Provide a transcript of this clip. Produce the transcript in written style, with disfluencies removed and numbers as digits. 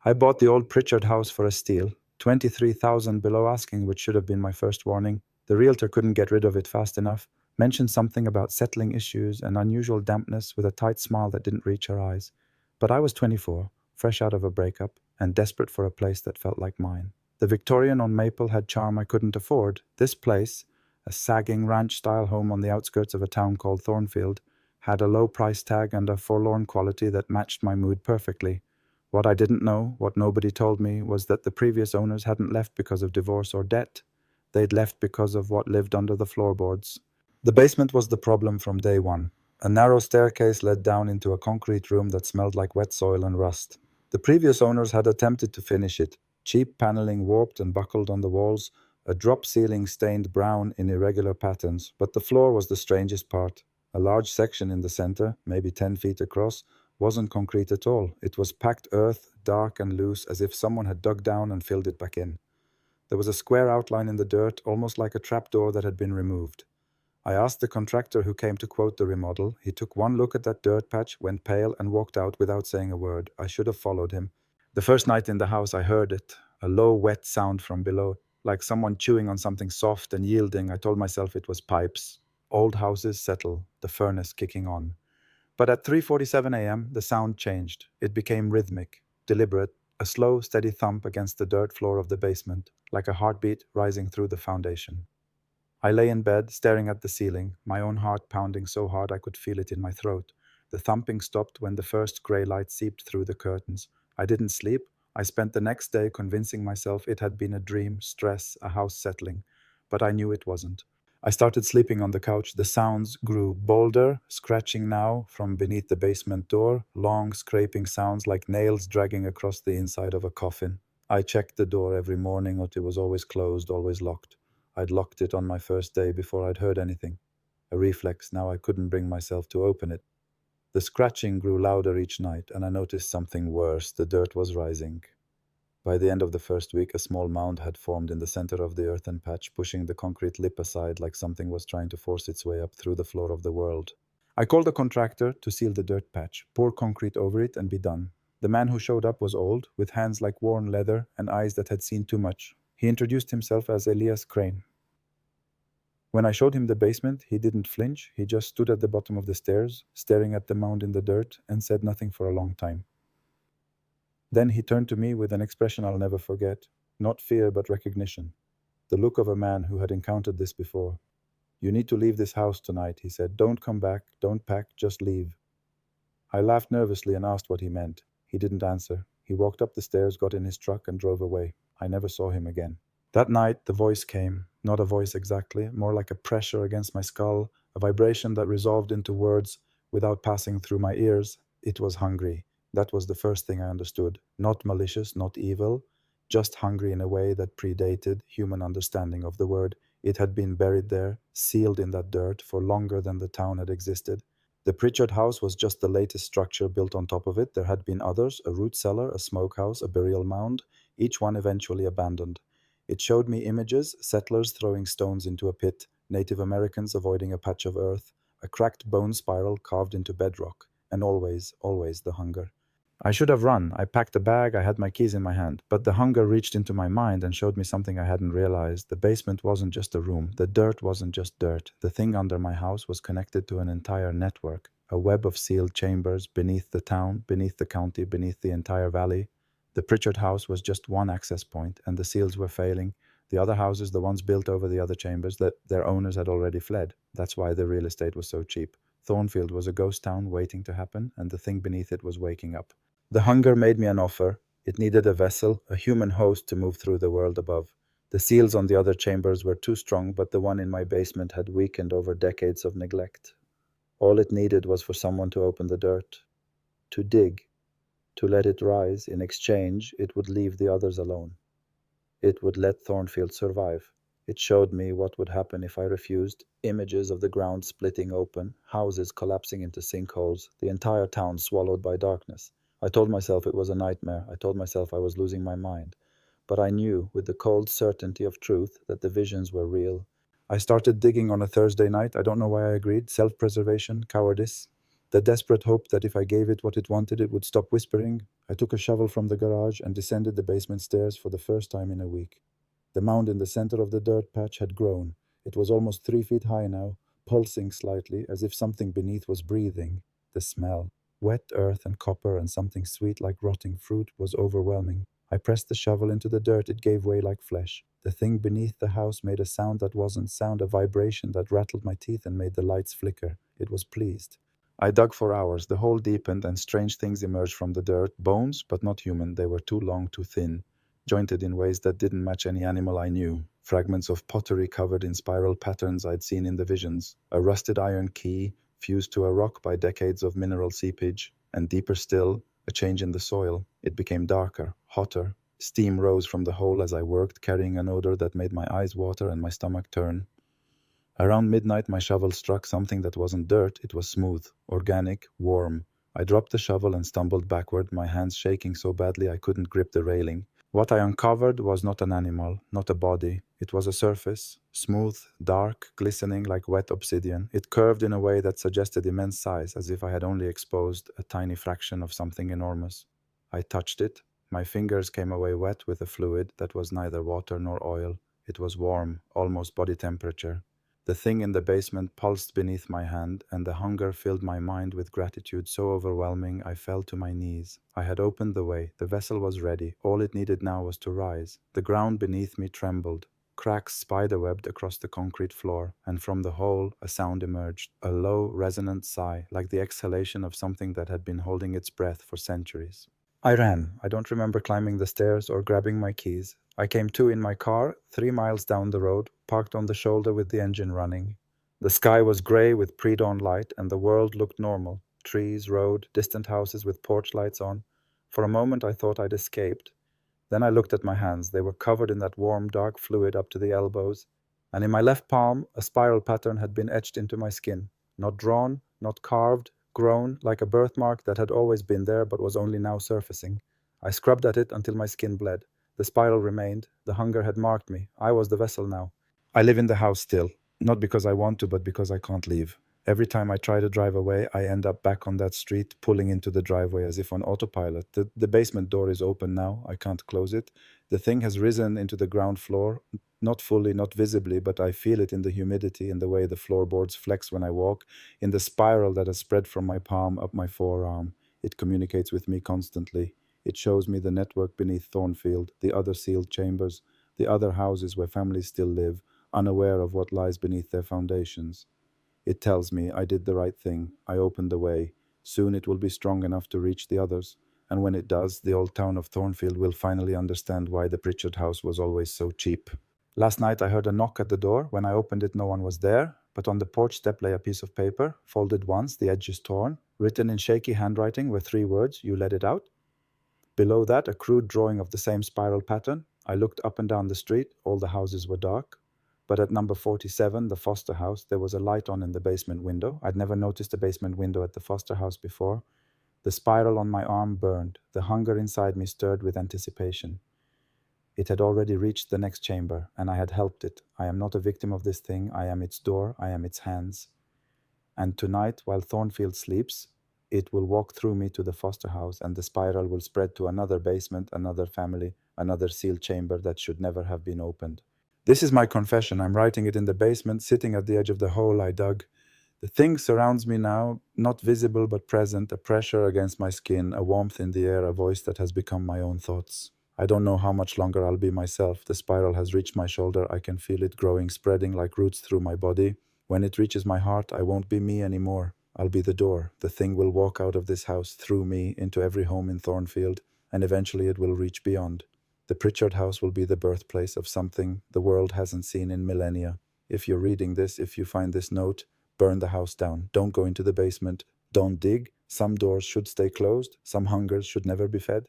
I bought the old Pritchard house for a steal, 23,000 below asking, which should have been my first warning. The realtor couldn't get rid of it fast enough, mentioned something about settling issues and unusual dampness with a tight smile that didn't reach her eyes. But I was 24, fresh out of a breakup, and desperate for a place that felt like mine. The Victorian on Maple had charm I couldn't afford. This place, a sagging ranch-style home on the outskirts of a town called Thornfield, had a low price tag and a forlorn quality that matched my mood perfectly. What I didn't know, what nobody told me, was that the previous owners hadn't left because of divorce or debt. They'd left because of what lived under the floorboards. The basement was the problem from day one. A narrow staircase led down into a concrete room that smelled like wet soil and rust. The previous owners had attempted to finish it. Cheap paneling warped and buckled on the walls, a drop ceiling stained brown in irregular patterns, but the floor was the strangest part. A large section in the center, maybe 10 feet across, wasn't concrete at all. It was packed earth, dark and loose, as if someone had dug down and filled it back in. There was a square outline in the dirt, almost like a trapdoor that had been removed. I asked the contractor who came to quote the remodel. He took one look at that dirt patch, went pale, and walked out without saying a word. I should have followed him. The first night in the house, I heard it, a low, wet sound from below, like someone chewing on something soft and yielding. I told myself it was pipes. Old houses settle, the furnace kicking on. But at 3:47 a.m., the sound changed. It became rhythmic, deliberate, a slow, steady thump against the dirt floor of the basement, like a heartbeat rising through the foundation. I lay in bed, staring at the ceiling, my own heart pounding so hard I could feel it in my throat. The thumping stopped when the first grey light seeped through the curtains. I didn't sleep. I spent the next day convincing myself it had been a dream, stress, a house settling. But I knew it wasn't. I started sleeping on the couch. The sounds grew bolder, scratching now from beneath the basement door, long scraping sounds like nails dragging across the inside of a coffin. I checked the door every morning, but it was always closed, always locked. I'd locked it on my first day before I'd heard anything. A reflex, now I couldn't bring myself to open it. The scratching grew louder each night, and I noticed something worse. The dirt was rising. By the end of the first week, a small mound had formed in the center of the earthen patch, pushing the concrete lip aside like something was trying to force its way up through the floor of the world. I called the contractor to seal the dirt patch, pour concrete over it, and be done. The man who showed up was old, with hands like worn leather and eyes that had seen too much. He introduced himself as Elias Crane. When I showed him the basement, he didn't flinch. He just stood at the bottom of the stairs, staring at the mound in the dirt, and said nothing for a long time. Then he turned to me with an expression I'll never forget, not fear but recognition, the look of a man who had encountered this before. "You need to leave this house tonight," he said. "Don't come back, don't pack, just leave." I laughed nervously and asked what he meant. He didn't answer. He walked up the stairs, got in his truck, and drove away. I never saw him again. That night, the voice came. Not a voice exactly, more like a pressure against my skull, a vibration that resolved into words without passing through my ears. It was hungry. That was the first thing I understood. Not malicious, not evil, just hungry in a way that predated human understanding of the word. It had been buried there, sealed in that dirt, for longer than the town had existed. The Pritchard house was just the latest structure built on top of it. There had been others, a root cellar, a smokehouse, a burial mound, each one eventually abandoned. It showed me images, settlers throwing stones into a pit, Native Americans avoiding a patch of earth, a cracked bone spiral carved into bedrock, and always, always the hunger. I should have run. I packed a bag, I had my keys in my hand, but the hunger reached into my mind and showed me something I hadn't realized. The basement wasn't just a room. The dirt wasn't just dirt. The thing under my house was connected to an entire network, a web of sealed chambers beneath the town, beneath the county, beneath the entire valley. The Pritchard house was just one access point, and the seals were failing. The other houses, the ones built over the other chambers, that their owners had already fled. That's why the real estate was so cheap. Thornfield was a ghost town waiting to happen, and the thing beneath it was waking up. The hunger made me an offer. It needed a vessel, a human host to move through the world above. The seals on the other chambers were too strong, but the one in my basement had weakened over decades of neglect. All it needed was for someone to open the dirt, to dig, to let it rise. In exchange, it would leave the others alone. It would let Thornfield survive. It showed me what would happen if I refused. Images of the ground splitting open, houses collapsing into sinkholes, the entire town swallowed by darkness. I told myself it was a nightmare. I told myself I was losing my mind. But I knew, with the cold certainty of truth, that the visions were real. I started digging on a Thursday night. I don't know why I agreed. Self-preservation, cowardice. The desperate hope that if I gave it what it wanted, it would stop whispering. I took a shovel from the garage and descended the basement stairs for the first time in a week. The mound in the center of the dirt patch had grown. It was almost 3 feet high now, pulsing slightly, as if something beneath was breathing. The smell, wet earth and copper and something sweet like rotting fruit, was overwhelming. I pressed the shovel into the dirt. It gave way like flesh. The thing beneath the house made a sound that wasn't sound, a vibration that rattled my teeth and made the lights flicker. It was pleased. I dug for hours. The hole deepened and strange things emerged from the dirt. Bones, but not human. They were too long, too thin, jointed in ways that didn't match any animal I knew. Fragments of pottery covered in spiral patterns I'd seen in the visions. A rusted iron key, fused to a rock by decades of mineral seepage. And deeper still, a change in the soil. It became darker, hotter. Steam rose from the hole as I worked, carrying an odor that made my eyes water and my stomach turn. Around midnight, my shovel struck something that wasn't dirt. It was smooth, organic, warm. I dropped the shovel and stumbled backward, my hands shaking so badly I couldn't grip the railing. What I uncovered was not an animal, not a body. It was a surface, smooth, dark, glistening like wet obsidian. It curved in a way that suggested immense size, as if I had only exposed a tiny fraction of something enormous. I touched it. My fingers came away wet with a fluid that was neither water nor oil. It was warm, almost body temperature. The thing in the basement pulsed beneath my hand, and the hunger filled my mind with gratitude so overwhelming I fell to my knees. I had opened the way. The vessel was ready. All it needed now was to rise. The ground beneath me trembled. Cracks spiderwebbed across the concrete floor, and from the hole a sound emerged, a low, resonant sigh, like the exhalation of something that had been holding its breath for centuries. I ran. I don't remember climbing the stairs or grabbing my keys. I came to in my car, 3 miles down the road, parked on the shoulder with the engine running. The sky was gray with pre-dawn light, and the world looked normal. Trees, road, distant houses with porch lights on. For a moment I thought I'd escaped. Then I looked at my hands. They were covered in that warm, dark fluid up to the elbows, and in my left palm a spiral pattern had been etched into my skin. Not drawn, not carved, grown, like a birthmark that had always been there but was only now surfacing. I scrubbed at it until my skin bled. The spiral remained. The hunger had marked me. I was the vessel now. I live in the house still, not because I want to, but because I can't leave. Every time I try to drive away, I end up back on that street, pulling into the driveway as if on autopilot. The basement door is open now. I can't close it. The thing has risen into the ground floor, not fully, not visibly, but I feel it in the humidity, in the way the floorboards flex when I walk, in the spiral that has spread from my palm up my forearm. It communicates with me constantly. It shows me the network beneath Thornfield, the other sealed chambers, the other houses where families still live, unaware of what lies beneath their foundations. It tells me I did the right thing. I opened the way. Soon it will be strong enough to reach the others. And when it does, the old town of Thornfield will finally understand why the Pritchard house was always so cheap. Last night I heard a knock at the door. When I opened it, no one was there. But on the porch step lay a piece of paper, folded once, the edges torn. Written in shaky handwriting were 3 words: "You let it out." Below that, a crude drawing of the same spiral pattern. I looked up and down the street. All the houses were dark. But at number 47, the Foster house, there was a light on in the basement window. I'd never noticed a basement window at the Foster house before. The spiral on my arm burned. The hunger inside me stirred with anticipation. It had already reached the next chamber, and I had helped it. I am not a victim of this thing. I am its door. I am its hands. And tonight, while Thornfield sleeps, it will walk through me to the Foster house, and the spiral will spread to another basement, another family, another sealed chamber that should never have been opened. This is my confession. I'm writing it in the basement, sitting at the edge of the hole I dug. The thing surrounds me now, not visible but present, a pressure against my skin, a warmth in the air, a voice that has become my own thoughts. I don't know how much longer I'll be myself. The spiral has reached my shoulder. I can feel it growing, spreading like roots through my body. When it reaches my heart, I won't be me anymore. I'll be the door. The thing will walk out of this house, through me, into every home in Thornfield, and eventually it will reach beyond. The Pritchard house will be the birthplace of something the world hasn't seen in millennia. If you're reading this, if you find this note, burn the house down. Don't go into the basement. Don't dig. Some doors should stay closed. Some hungers should never be fed.